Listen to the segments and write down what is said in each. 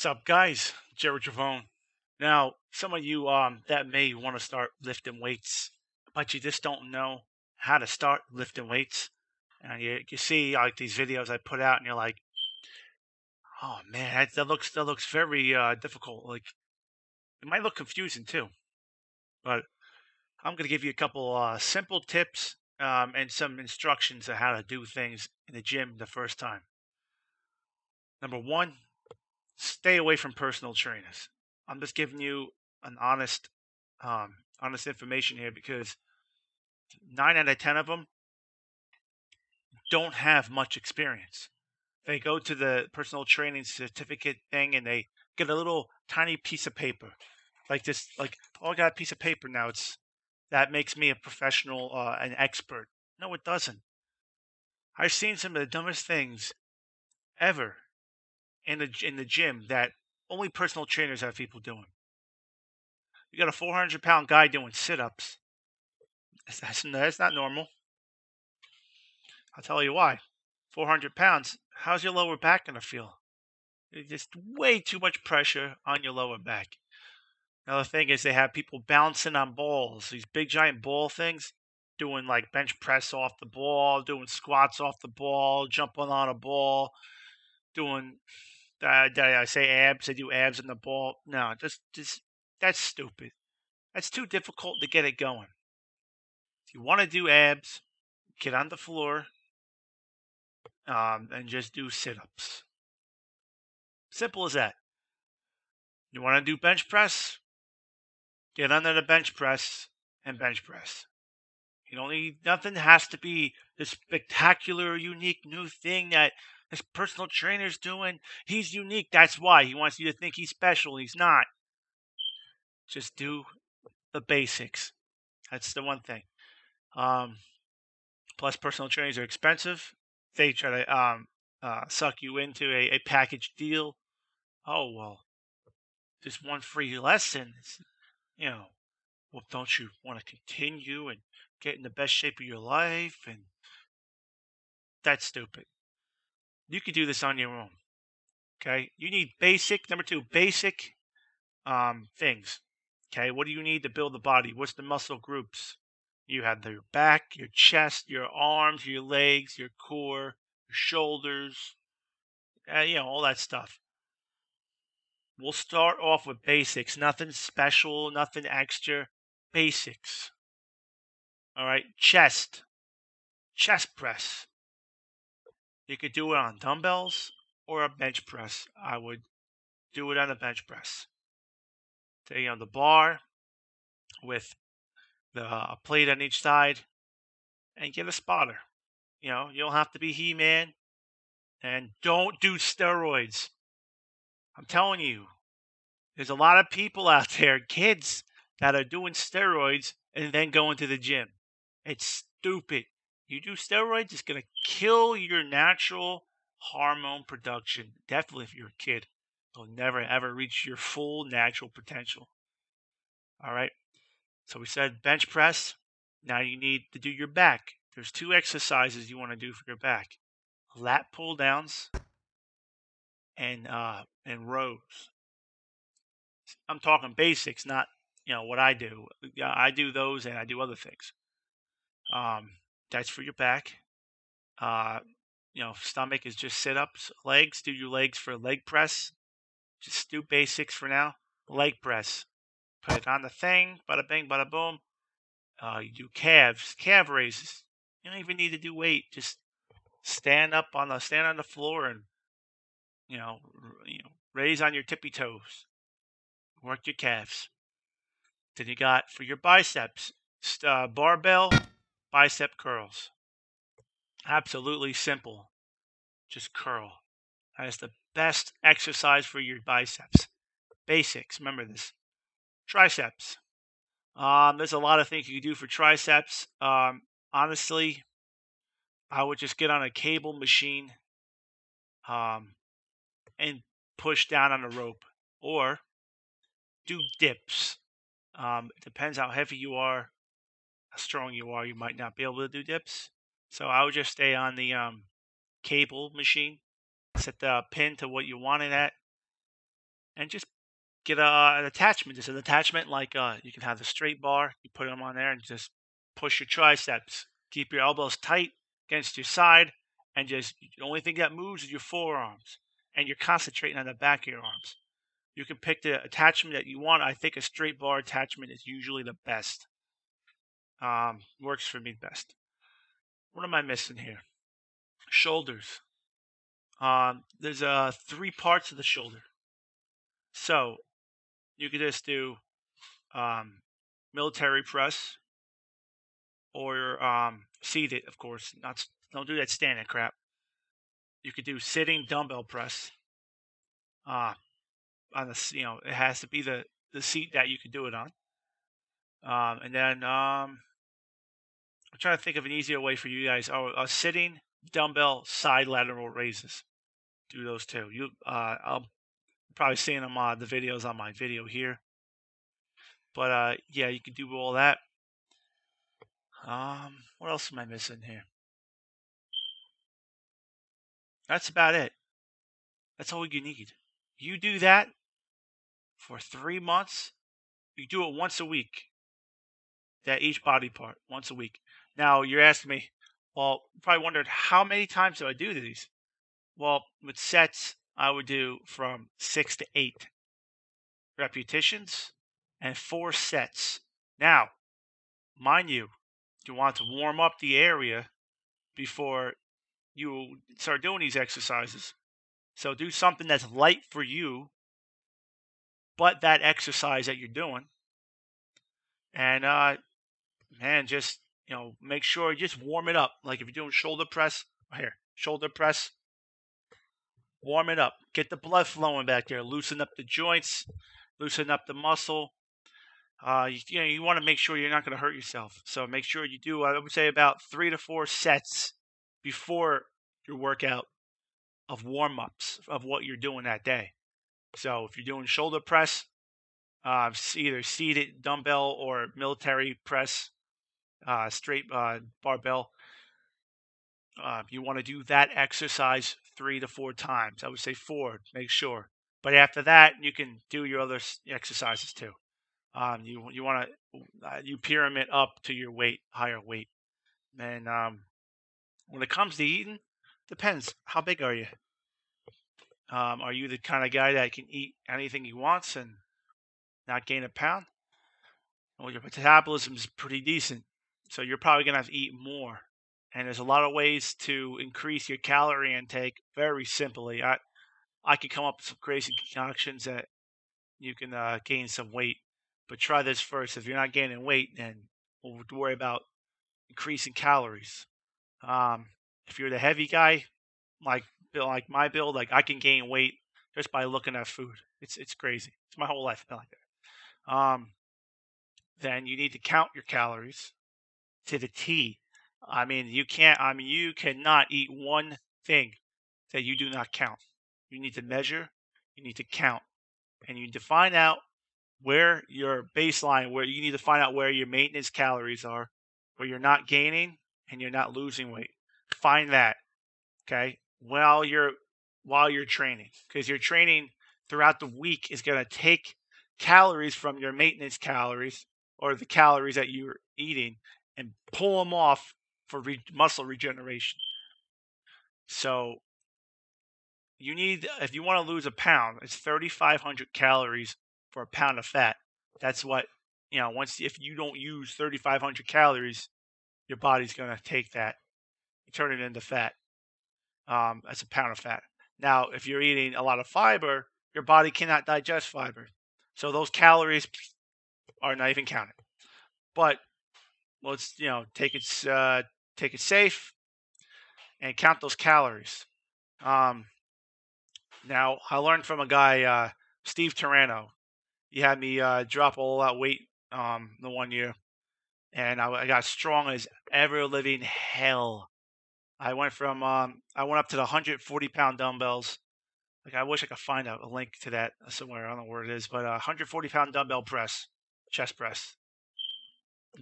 What's up, guys? Jared Javone. Now, some of you that may want to start lifting weights, but you just don't know how to start lifting weights. And you see like these videos I put out, and you're like, oh man, that looks very difficult. Like it might look confusing too, but I'm gonna give you a couple simple tips and some instructions on how to do things in the gym the first time. Number one, stay away from personal trainers. I'm just giving you an honest information here because 9 out of 10 of them don't have much experience. They go to the personal training certificate thing and they get a little tiny piece of paper, like this. Like, oh, I got a piece of paper now. It's that makes me a professional, an expert. No, it doesn't. I've seen some of the dumbest things ever in the gym that only personal trainers have people doing. You got a 400-pound guy doing sit-ups. That's not normal. I'll tell you why. 400 pounds. How's your lower back going to feel? It's just way too much pressure on your lower back. Another thing is they have people bouncing on balls, these big giant ball things, doing like bench press off the ball, doing squats off the ball, jumping on a ball, doing, did I say abs? They do abs on the ball. No, just that's stupid. That's too difficult to get it going. If you want to do abs, get on the floor and just do sit-ups. Simple as that. You want to do bench press? Get under the bench press and bench press. You don't need nothing has to be this spectacular, unique new thing that this personal trainer's doing. He's unique. That's why he wants you to think he's special. He's not. Just do the basics. That's the one thing. Plus, personal trainers are expensive. They try to suck you into a package deal. Oh well, just one free lesson. You know, well, don't you want to continue and get in the best shape of your life? And that's stupid. You could do this on your own. Okay. You need number two, basic things. Okay. What do you need to build the body? What's the muscle groups? You have your back, your chest, your arms, your legs, your core, your shoulders, all that stuff. We'll start off with basics. Nothing special, nothing extra. Basics. All right. Chest press. You could do it on dumbbells or a bench press. I would do it on a bench press. Stay on the bar with the plate on each side and get a spotter. You don't have to be He-Man, and don't do steroids. I'm telling you, there's a lot of people out there, kids, that are doing steroids and then going to the gym. It's stupid. You do steroids, it's going to kill your natural hormone production. Definitely if you're a kid. You'll never ever reach your full natural potential. All right. So we said bench press. Now you need to do your back. There's two exercises you want to do for your back: lat pull downs and rows. I'm talking basics, not what I do. Yeah, I do those and I do other things. That's for your back. Uh, stomach is just sit ups. Legs, do your legs for leg press. Just do basics for now. Leg press. Put it on the thing. Bada bing, bada boom. You do calf raises. You don't even need to do weight. Just stand on the floor and you know, raise on your tippy toes. Work your calves. Then you got for your biceps, barbell bicep curls. Absolutely simple. Just curl. That is the best exercise for your biceps. Basics. Remember this. Triceps. There's a lot of things you can do for triceps. Honestly, I would just get on a cable machine and push down on a rope, or do dips. It depends how heavy you are, how strong you are. You might not be able to do dips. So I would just stay on the cable machine, set the pin to what you want it at, and just get an attachment. Just an attachment like you can have the straight bar. You put them on there and just push your triceps. Keep your elbows tight against your side, and just the only thing that moves is your forearms, and you're concentrating on the back of your arms. You can pick the attachment that you want. I think a straight bar attachment is usually the best. Works for me best. What am I missing here? Shoulders. There's three parts of the shoulder. So you could just do military press or seated, of course. Not don't do that standing crap. You could do sitting dumbbell press. Uh, on the it has to be the seat that you could do it on. And then I'm trying to think of an easier way for you guys. Oh, sitting dumbbell side lateral raises. Do those two. I'll probably seeing them the videos on my video here. But yeah, you can do all that. What else am I missing here? That's about it. That's all you need. You do that for 3 months. You do it once a week. That each body part once a week. Now you're asking me, well, you probably wondered how many times do I do these? Well, with sets, I would do from 6 to 8 repetitions and 4 sets. Now, mind you want to warm up the area before you start doing these exercises. So do something that's light for you, but that exercise that you're doing, and man, just make sure you just warm it up. Like if you're doing shoulder press, shoulder press, warm it up. Get the blood flowing back there. Loosen up the joints, loosen up the muscle. You want to make sure you're not going to hurt yourself. So make sure you do, I would say, about 3 to 4 sets before your workout of warm-ups of what you're doing that day. So if you're doing shoulder press, either seated dumbbell or military press, straight barbell, you want to do that exercise 3 to 4 times. I would say 4, make sure. But after that, you can do your other exercises too. You want to you pyramid up to your weight, higher weight. And when it comes to eating, depends. How big are you? Are you the kind of guy that can eat anything he wants and not gain a pound? Well, your metabolism is pretty decent, so you're probably gonna have to eat more. And there's a lot of ways to increase your calorie intake very simply. I could come up with some crazy concoctions that you can gain some weight, but try this first. If you're not gaining weight, then we'll worry about increasing calories. Um, if you're the heavy guy, like like my build, like I can gain weight just by looking at food. It's crazy. It's my whole life been like that. Then you need to count your calories to the T. I mean, you can't. I mean, you cannot eat one thing that you do not count. You need to measure. You need to count, and you need to find out where your baseline, where you need to find out where your maintenance calories are, where you're not gaining and you're not losing weight. Find that, okay, while you're training, because your training throughout the week is going to take calories from your maintenance calories or the calories that you're eating and pull them off for muscle regeneration. So you need, if you want to lose a pound, it's 3,500 calories for a pound of fat. That's what, if you don't use 3,500 calories, your body's going to take that and turn it into fat. That's a pound of fat. Now, if you're eating a lot of fiber, your body cannot digest fiber. So those calories are not even counted. But let's, take it safe and count those calories. Now, I learned from a guy, Steve Carano. He had me drop all that weight the one year, and I got strong as ever living hell. I went up to the 140-pound dumbbells. Like, I wish I could find a link to that somewhere. I don't know where it is, but 140-pound dumbbell press, chest press,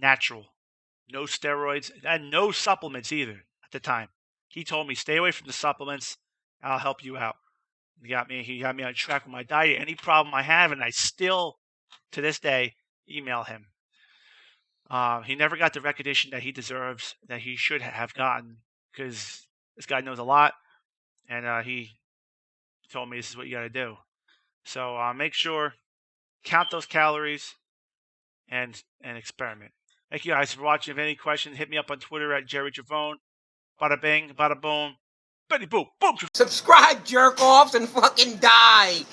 natural, no steroids, and no supplements either at the time. He told me, stay away from the supplements. I'll help you out. He got me on track with my diet. Any problem I have, and I still, to this day, email him. He never got the recognition that he deserves, that he should have gotten, because this guy knows a lot, and he told me this is what you got to do. So make sure, count those calories, and experiment. Thank you guys for watching. If any questions, hit me up on Twitter at Jerry Javone. Bada bing, bada boom, Betty boop, boom. Subscribe, jerk offs, and fucking die.